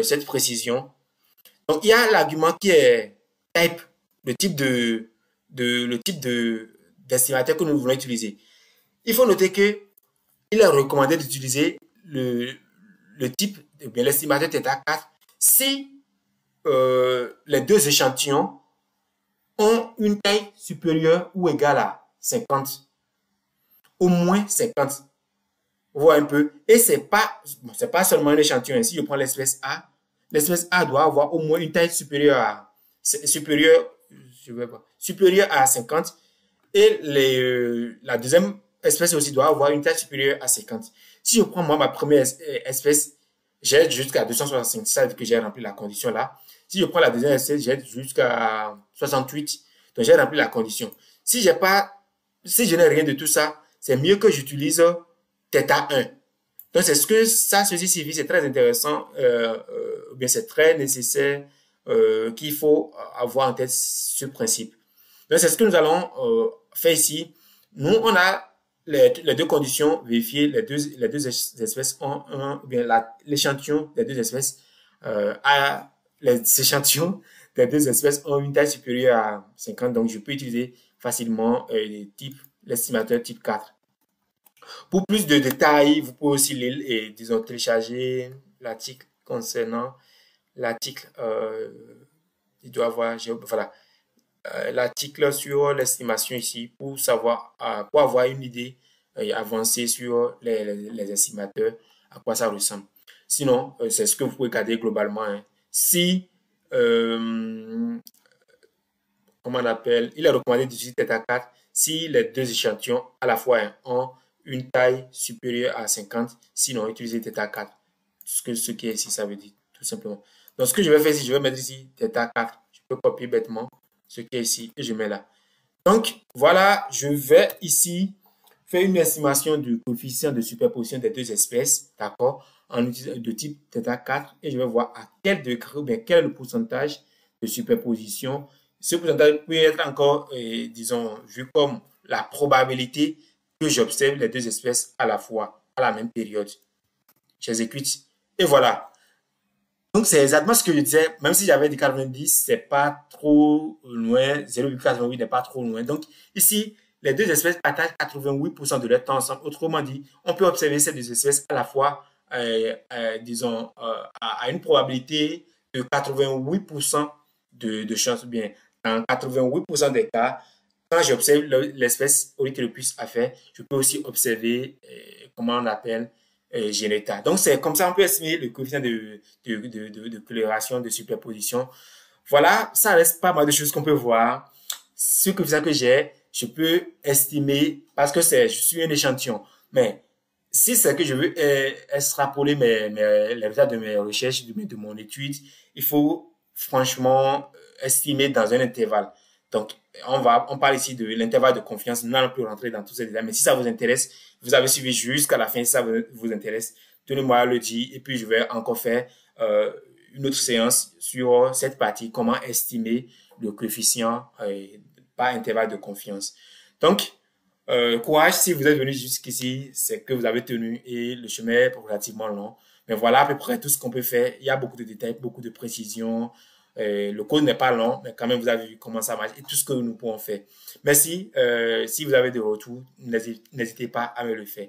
cette précision. Donc, il y a l'argument qui est type, le type d'estimateur que nous voulons utiliser. Il faut noter que il est recommandé d'utiliser le type, bien l'estimateur θ4 si les deux échantillons ont une taille supérieure ou égale à 50. Au moins 50. Vous voyez un peu. Et c'est pas seulement un échantillon. Si je prends l'espèce A doit avoir au moins une taille supérieure à 50. Et la deuxième espèce aussi doit avoir une taille supérieure à 50. Si je prends moi ma première espèce, j'ai jusqu'à 265. Ça veut dire que j'ai rempli la condition là. Si je prends la deuxième espèce, j'ai jusqu'à 68. Donc, j'ai rempli la condition. Si je n'ai rien de tout ça, c'est mieux que j'utilise θ1. Donc, c'est ce que ceci signifie. C'est très intéressant. Bien, c'est très nécessaire qu'il faut avoir en tête ce principe. Donc, c'est ce que nous allons faire ici. Nous, on a les deux conditions vérifiées. Les deux espèces ont l'échantillon des deux espèces les échantillons des deux espèces ont une taille supérieure à 50. Donc, je peux utiliser facilement l'estimateur type 4. Pour plus de détails, vous pouvez aussi lire et, disons, télécharger l'article concernant l'article, il doit avoir, voilà, l'article sur l'estimation ici pour savoir, pour avoir une idée avancée sur les estimateurs, à quoi ça ressemble. Sinon, c'est ce que vous pouvez garder globalement. Hein. Si, comment on appelle, il est recommandé d'utiliser θ4 si les deux échantillons à la fois ont une taille supérieure à 50, sinon utilisez θ4. Ce qui est ici, ça veut dire tout simplement. Donc, ce que je vais faire ici, je vais mettre ici θ4. Je peux copier bêtement ce qui est ici et je mets là. Donc, voilà, je vais ici faire une estimation du coefficient de superposition des deux espèces, d'accord, en utilisant de type θ4 et je vais voir à quel degré ou bien quel est le pourcentage de superposition. Ce pourcentage peut être encore, disons, vu comme la probabilité que j'observe les deux espèces à la fois, à la même période. J'exécute et voilà. Donc, c'est exactement ce que je disais. Même si j'avais dit 90, c'est pas trop loin. 0,88 n'est pas trop loin. Donc, ici, les deux espèces partagent 88% de leur temps ensemble. Autrement dit, on peut observer ces deux espèces à la fois, disons, à une probabilité de 88% de chance, bien dans 88% des cas, quand j'observe l'espèce Oryctolaeopus affaire, je peux aussi observer, comment on appelle, Genetta. Donc, c'est comme ça on peut estimer le coefficient de coloration, de superposition. Voilà, ça reste pas mal de choses qu'on peut voir. Ce coefficient que j'ai, je peux estimer, parce que je suis un échantillon. Mais si c'est que je veux extrapoler les résultats de mes recherches, de mon étude, il faut franchement estimer dans un intervalle. Donc, on parle ici de l'intervalle de confiance. Nous n'allons plus rentrer dans tous ces détails. Mais si ça vous intéresse, vous avez suivi jusqu'à la fin. Si ça vous intéresse, tenez-moi à le dire. Et puis, je vais encore faire une autre séance sur cette partie, comment estimer le coefficient par intervalle de confiance. Donc, courage, si vous êtes venu jusqu'ici, c'est que vous avez tenu et le chemin est relativement long. Mais voilà à peu près tout ce qu'on peut faire. Il y a beaucoup de détails, beaucoup de précisions. Le code n'est pas long, mais quand même, vous avez vu comment ça marche et tout ce que nous pouvons faire. Merci. Si vous avez des retours, n'hésitez pas à me le faire.